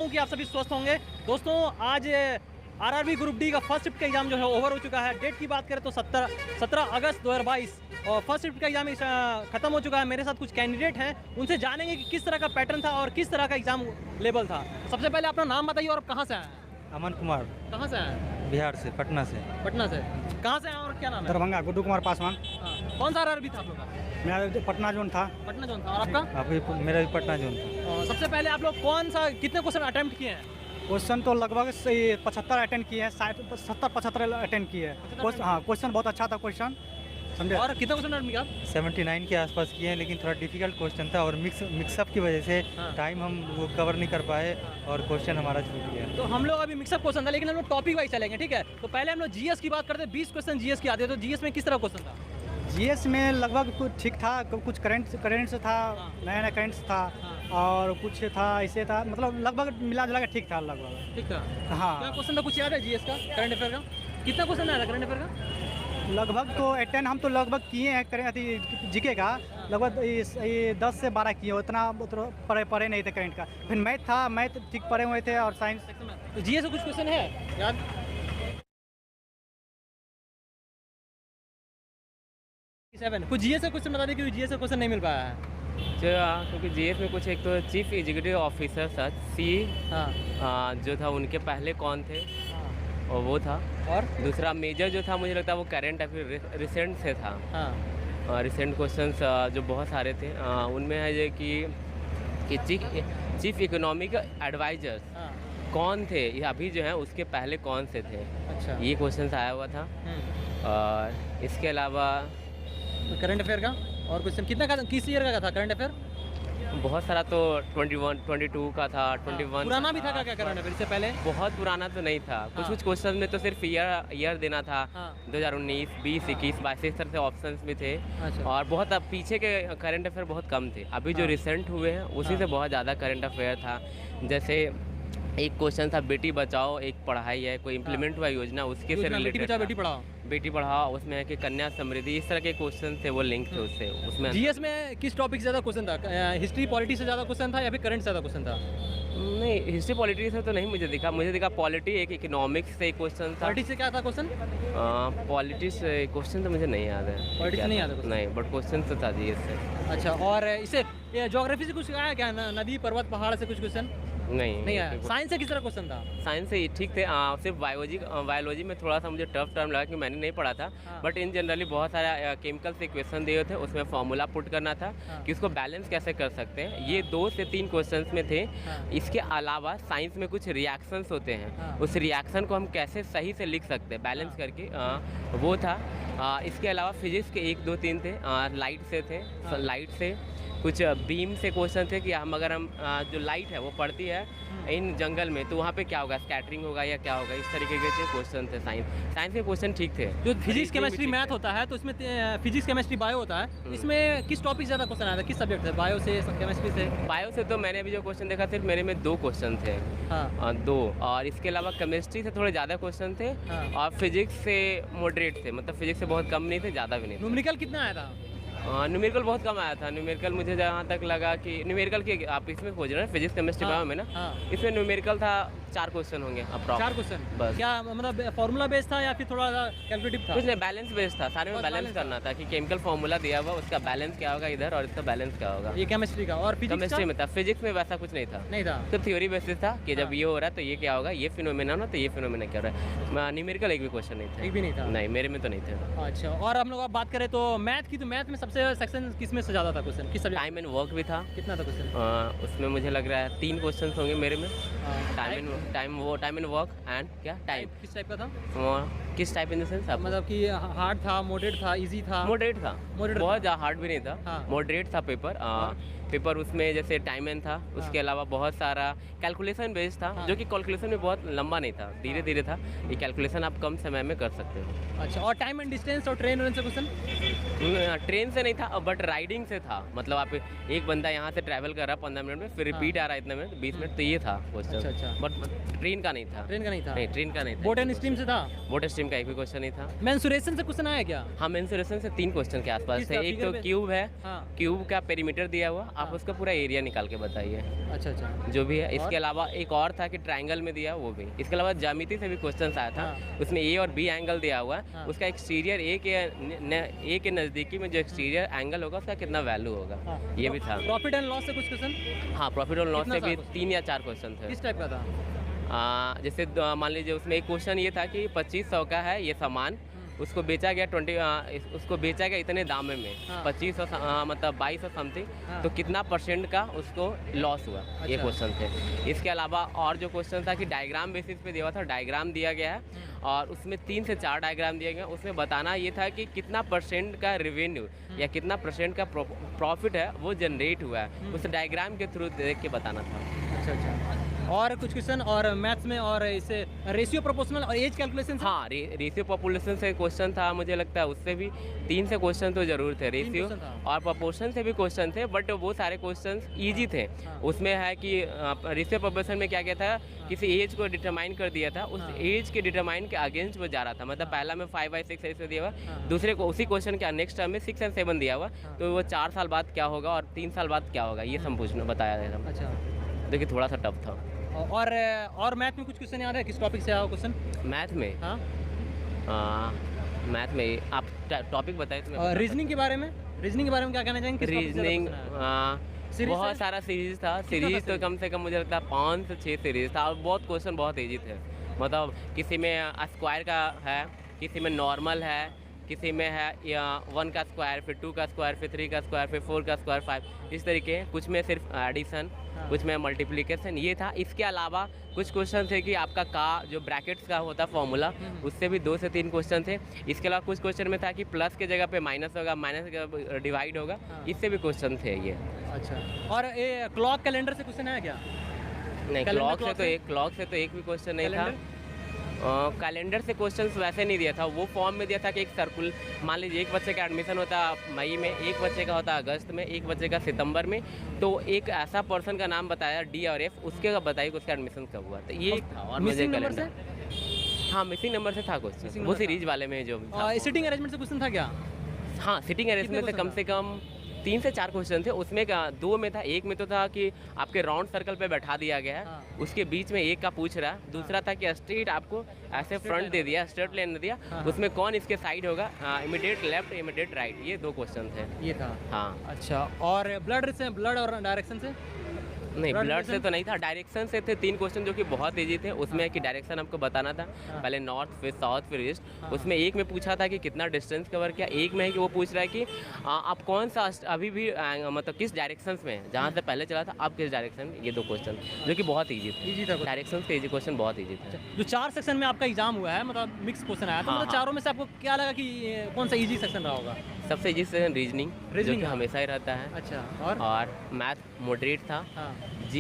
कि आप सभी स्वस्थ होंगे। दोस्तों आज आरआरबी ग्रुप डी का फर्स्ट शिफ्ट का एग्ज़ाम जो है ओवर हो चुका है। डेट की बात करें तो 17 अगस्त 2022 और फर्स्ट शिफ्ट का एग्ज़ाम ख़त्म हो चुका है। मेरे साथ कुछ कैंडिडेट हैं, उनसे जानेंगे कि किस तरह का पैटर्न था और किस तरह का एग्ज़ाम लेवल था। सबसे पहले अपना नाम बताइए और कहाँ से आए हैं? अमन कुमार, कहाँ से आए हैं? बिहार से, पटना से। पटना से। कहाँ से आए और क्या नाम है? दरभंगा, गुड्डू कुमार पासवान। हाँ। कौन सा आरआरबी था आप लोग का? मेरा पटना जोन था। पटना जोन था। और आपका? अभी मेरा भी पटना जोन था। सबसे पहले आप लोग कौन सा कितने क्वेश्चन अटेम्प्ट किए हैं? क्वेश्चन तो लगभग 75 अटेंड किए हैं, शायद 70-75 अटेंड किए हैं। हाँ, क्वेश्चन बहुत अच्छा था क्वेश्चन, समझे। और कितना क्वेश्चन अटेम्प्ट किया? 79 के आसपास किए हैं, लेकिन थोड़ा डिफिकल्ट क्वेश्चन था और मिक्सअप की वजह से टाइम हम वो कवर नहीं कर पाए और क्वेश्चन हमारा छूट गया। तो हम लोग अभी मिक्सअप क्वेश्चन था, लेकिन हम लोग टॉपिक वाइज चलेंगे, ठीक है। तो पहले हम लोग जीएस की बात करते हैं। 20 क्वेश्चन जीएस की आते हैं, तो जीएस में किस तरह क्वेश्चन था? जीएस में लगभग कुछ ठीक था, कुछ करंट से था, नया करंट्स था और कुछ था ऐसे था, मतलब लगभग मिला जुला के ठीक था लगभग। ठीक था। हाँ। क्या क्वेश्चन था, कुछ याद है जीएस का, करंट अफेयर का? कितना क्वेश्चन आया था करंट अफेयर का? लगभग तो अटेंड हम तो लगभग किए हैं जीके का, लगभग ये 10 से 12 किए, उतना पढ़े नहीं थे करंट का। फिर मैथ था, मैथ ठीक पढ़े हुए थे और साइंस। तो जीएस से कुछ क्वेश्चन है याद? कुछ जीएस से क्वेश्चन बता दें, क्योंकि जीएस से क्वेश्चन नहीं मिल पाया है। क्योंकि जीएस में कुछ एक तो चीफ एग्जीक्यूटिव ऑफिसर था जो था, उनके पहले कौन थे और वो था। और दूसरा मेजर जो था, मुझे लगता है वो करंट अफेयर रिसेंट से था। रिसेंट क्वेश्चंस जो बहुत सारे थे, उनमें है ये कि चीफ इकोनॉमिक एडवाइजर्स कौन थे, ये अभी जो है उसके पहले कौन से थे। अच्छा, ये क्वेश्चन आया हुआ था। और इसके अलावा करंट अफेयर का और क्वेश्चन कितना का, किस ईयर का था करंट अफेयर? बहुत सारा तो 21, 22 का था, 21 पुराना भी था क्या करंट अफेयर इससे पहले? बहुत पुराना तो नहीं था। कुछ क्वेश्चन में तो सिर्फ ईयर देना था। 2019, 20, 21, 22 इस तरह से ऑप्शंस भी थे। और बहुत अब पीछे के करंट अफेयर बहुत कम थे। अभी जो रिसेंट हुए हैं उसी से बहुत ज़्यादा करंट अफेयर था। जैसे एक क्वेश्चन था बेटी बचाओ एक पढ़ाई है, कोई इम्प्लीमेंट हुआ योजना उसके से रिलेटेड। बेटी पढ़ाओ, उसमें है कि कन्या समृद्धि, इस तरह के क्वेश्चन थे, वो लिंक थे उससे। उसमें जीएस में किस टॉपिक से ज़्यादा क्वेश्चन था? हिस्ट्री पॉलिटी से ज़्यादा क्वेश्चन था या फिर करंट से ज़्यादा क्वेश्चन था? नहीं, हिस्ट्री पॉलिटी से तो नहीं मुझे दिखा पॉलिटी, एक इकोनॉमिक्स से क्वेश्चन था। पॉलिटी से क्या था क्वेश्चन? पॉलिटी से क्वेश्चन तो मुझे नहीं याद है। पॉलिटी से नहीं याद है? नहीं, बट क्वेश्चन तो था जीएस से। अच्छा, और इसे ज्योग्राफी से कुछ आया क्या? नदी पर्वत पहाड़ से कुछ क्वेश्चन नहीं आया? साइंस से किस तरह क्वेश्चन था? साइंस से ठीक थे, सिर्फ बायोलॉजी में थोड़ा सा मुझे टफ टर्म लगा कि मैंने नहीं पढ़ा था। बट इन जनरली बहुत सारा केमिकल से क्वेश्चन दिए थे, उसमें फॉर्मूला पुट करना था कि उसको बैलेंस कैसे कर सकते हैं। ये 2 से 3 क्वेश्चंस में थे। इसके अलावा साइंस में कुछ रिएक्शंस होते हैं, उस रिएक्शन को हम कैसे सही से लिख सकते हैं बैलेंस करके, वो था। इसके अलावा फिजिक्स के 1, 2, 3 थे। लाइट से थे, लाइट से कुछ बीम से क्वेश्चन थे कि अगर हम जो लाइट है वो पड़ती है इन जंगल में तो वहाँ पे क्या होगा, स्कैटरिंग होगा या क्या होगा, इस तरीके के क्वेश्चन थे। साइंस के क्वेश्चन ठीक थे। जो फिजिक्स केमिस्ट्री मैथ होता है, तो इसमें फिजिक्स केमिस्ट्री बायो होता है, इसमें किस टॉपिक ज़्यादा क्वेश्चन आया था, किस सब्जेक्ट से? बायो से, केमिस्ट्री से? बायो से तो मैंने अभी जो क्वेश्चन देखा सिर्फ मेरे में 2 क्वेश्चन थे। 2, और इसके अलावा केमिस्ट्री से थोड़े ज़्यादा क्वेश्चन थे। और फिजिक्स से मॉडरेट थे, मतलब फिजिक्स से बहुत कम नहीं थे, ज़्यादा भी नहीं। न्यूमेरिकल कितना आया था? न्यूमेरिकल बहुत कम आया था। न्यूमेरिकल मुझे जहाँ तक लगा कि न्यूमेरिकल के आप इसमें खोज रहे हैं फिजिक्स केमिस्ट्री बायो में ना, इसमें न्यूमेरिकल था 4 क्वेश्चन होंगे अप्रॉक्स। 4 क्वेश्चन बस। क्या मतलब फॉर्मूला बेस्ड था या फिर थोड़ा कैलकुलेटिव था? कुछ नहीं, बैलेंस बेस्ड था। सारे में बैलेंस करना था कि केमिकल फॉर्मूला दिया हुआ, उसका बैलेंस क्या होगा इधर और इसका बैलेंस क्या होगा। ये केमिस्ट्री का। और केमिस्ट्री में था। फिजिक्स में वैसा कुछ नहीं था, तो थ्योरी बेसिस था कि जब ये हो रहा है तो ये क्या होगा, ये फिनोमेना हो तो ये फिनोमेना क्या हो रहा है। न्यूमेरिकल एक भी क्वेश्चन नहीं था। एक भी नहीं था? नहीं, मेरे में तो नहीं थे। अच्छा, और हम लोग आप बात करें तो मैथ की, तो मैथ में सबसे सेक्शन किसमें से ज़्यादा था क्वेश्चन, किस सब्जेक्ट? टाइम एंड वर्क भी था। कितना था क्वेश्चन? उसमें मुझे लग रहा है 3 क्वेश्चन होंगे मेरे में। टाइम एंड वर्क एंड क्या टाइम किस टाइप का था? किस टाइप इन द सेंस, मतलब कि हार्ड था, मॉडरेट था, इजी था? मॉडरेट था। बहुत ज़्यादा हार्ड भी नहीं था, मॉडरेट था पेपर। उसमें जैसे टाइम एंड था, उसके अलावा बहुत सारा कैलकुलेशन बेस्ड था, जो कि कैलकुलेशन में बहुत लंबा नहीं था, धीरे धीरे था। ये कैलकुलेशन आप कम समय में कर सकते हो। अच्छा, और टाइम एंड डिस्टेंस और ट्रेन से क्वेश्चन? ट्रेन से नहीं था, बट राइडिंग से था। मतलब आप एक बंदा यहाँ से ट्रैवल कर रहा है 15 मिनट में, फिर रिपीट आ रहा है इतने मिनट, 20 मिनट, तो ये था क्वेश्चन। अच्छा, बट ट्रेन का नहीं था। ट्रेन का नहीं था? नहीं, ट्रेन का नहीं था। बोट एंड स्ट्रीम से था? बोट स्ट्रीम का एक भी क्वेश्चन नहीं था। मेंसुरेशन से क्वेश्चन आया क्या? हाँ, मेंसुरेशन से 3 क्वेश्चन के आसपास थे। एक तो क्यूब है, क्यूब का पेरीमीटर दिया हुआ, आप उसका पूरा एरिया निकाल के बताइए, अच्छा अच्छा। जो भी है। और? इसके अलावा एक और था कि ट्रायंगल में दिया, वो भी। इसके अलावा ज्यामिति से भी क्वेश्चन आया था, हाँ। उसमें ए और बी एंगल दिया हुआ है, हाँ। उसका एक्सटीरियर ए के नज़दीकी में जो एक्सटीरियर एंगल होगा उसका कितना वैल्यू होगा, हाँ। ये भी था। प्रॉफिट एंड लॉस से कुछ क्वेश्चन हाँ, प्रॉफिट और लॉस कितना से था भी question? 3 या 4 क्वेश्चन थे। किस टाइप का था? जैसे मान लीजिए उसमें एक क्वेश्चन ये था कि 2500 का है ये सामान, उसको बेचा गया उसको बेचा गया इतने दाम में, हाँ। 2500 मतलब 2200 समथिंग, हाँ। तो कितना % का उसको लॉस हुआ, ये अच्छा। क्वेश्चन थे। इसके अलावा और जो क्वेश्चन था कि डायग्राम बेसिस पे दिया हुआ था, डायग्राम दिया गया है और उसमें 3 से 4 डायग्राम दिए गए, उसमें बताना ये था कि कितना % का रेवेन्यू या कितना % का प्रॉफिट है वो जनरेट हुआ है, उस डायग्राम के थ्रू देख के बताना था। अच्छा अच्छा। और कुछ क्वेश्चन और मैथ्स में, और इसे रेशियो प्रोपोर्शनल और एज कैलकुलेशन। हाँ, रेशियो पॉपुलेशन से क्वेश्चन था, मुझे लगता है उससे भी 3 से क्वेश्चन तो जरूर थे। रेशियो क्वेश्चन था। और प्रोपोर्शन से भी क्वेश्चन थे, बट वो सारे क्वेश्चन इजी थे। हाँ। उसमें है कि रेशियो पॉपुलेशन में क्या क्या था, किसी एज को डिटरमाइन कर दिया था, उस हाँ। एज के डिटरमाइन के अगेंस्ट वो जा रहा था। मतलब पहला में 5/6 ऐसे दिया हुआ, हाँ। दूसरे को उसी क्वेश्चन के नेक्स्ट टर्म में 6 और 7 दिया हुआ, हाँ। तो वो 4 साल बाद क्या होगा और 3 साल बाद क्या होगा, ये सब पूछना बताया गया था। अच्छा। देखिए थोड़ा सा टफ था। और मैथ में कुछ क्वेश्चन याद है? किस टॉपिक से आया क्वेश्चन? मैथ में हाँ। मैथ में आप टॉपिक बताए तो मैं बता रीजनिंग के बारे में, रीजनिंग के बारे में क्या कहना चाहेंगे? किस topic से ज़्यादा रीजनिंग question आया? Series बहुत है? सारा सीरीज था। था सीरीज तो series? कम से कम मुझे लगता है 5 से 6 सीरीज था और बहुत क्वेश्चन बहुत ईजी थे। मतलब किसी में स्क्वायर का है, किसी में नॉर्मल है, किसी में है 1 का स्क्वायर, फिर 2 का स्क्वायर, फिर 3 का स्क्वायर, फिर 4 का स्क्वायर, 5, इस तरीके। कुछ में सिर्फ एडिशन, हाँ। कुछ में मल्टीप्लिकेशन, ये था। इसके अलावा कुछ क्वेश्चन थे कि आपका जो ब्रैकेट्स का होता फॉर्मूला, उससे भी 2 से 3 क्वेश्चन थे। इसके अलावा कुछ क्वेश्चन में था कि प्लस के जगह पे माइनस होगा, माइनस के जगह डिवाइड होगा, हाँ। इससे भी क्वेश्चन थे ये। अच्छा। और ये क्लॉक कैलेंडर से क्वेश्चन है क्या? नहीं, कैलेंडर क्लॉक से तो एक भी क्वेश्चन नहीं था। कैलेंडर? कैलेंडर से क्वेश्चंस वैसे नहीं दिया था, वो फॉर्म में दिया था कि एक सर्कुल, मान लीजिए एक बच्चे का एडमिशन होता मई में, एक बच्चे का होता अगस्त में, एक बच्चे का सितंबर में, तो एक ऐसा पर्सन का नाम बताया डी और एफ, उसके बताइए कि उसका एडमिशन कब हुआ, तो ये एक था। और मुझे मिसिंग नंबर से? कैलेंडर, हाँ मिसिंग नंबर से था क्वेश्चन, Missing वो number था। सीरीज वाले में जो भी था। सिटिंग अरेंजमेंट से क्वेश्चन था क्या? हाँ, सिटिंग अरेंजमेंट से question कम था? से कम 3 से 4 क्वेश्चन थे। उसमें 2 में था, एक में तो था कि आपके राउंड सर्कल पे बैठा दिया गया है, हाँ। उसके बीच में एक का पूछ रहा है, दूसरा था कि स्ट्रेट आपको ऐसे फ्रंट दे दिया, स्ट्रेट लाइन दे दिया, हाँ। उसमें कौन इसके साइड होगा, इमीडिएट लेफ्ट, इमीडिएट राइट, ये 2 क्वेश्चन थे। ये था। हाँ, अच्छा। और ब्लड और डायरेक्शन से? नहीं Blood ब्लड से relation? तो नहीं था, डायरेक्शन से थे 3 क्वेश्चन जो कि बहुत ईजी थे। उसमें हाँ। कि डायरेक्शन आपको बताना था, हाँ। पहले नॉर्थ फिर साउथ फिर ईस्ट। हाँ। उसमें एक में पूछा था कि कितना डिस्टेंस कवर किया, एक में है कि वो पूछ रहा है कि आप कौन सा अभी भी मतलब किस डायरेक्शन में है, जहाँ से पहले चला था आप किस डायरेक्शन में, ये 2 क्वेश्चन जो कि बहुत ईजी थे। इजी था। डायरेक्शन के ईजी क्वेश्चन बहुत ईजी थे। जो 4 सेक्शन में आपका एग्जाम हुआ है, मतलब मिक्स क्वेश्चन आया, तो हाँ, मतलब हाँ। चारों में से आपको क्या लगा कि कौन सा इजी सेक्शन रहा होगा? सबसे ईजी से रीजनिंग, जो Reasoning कि था। हमेशा ही रहता है, अच्छा। और मैथ मॉडरेट था। हाँ।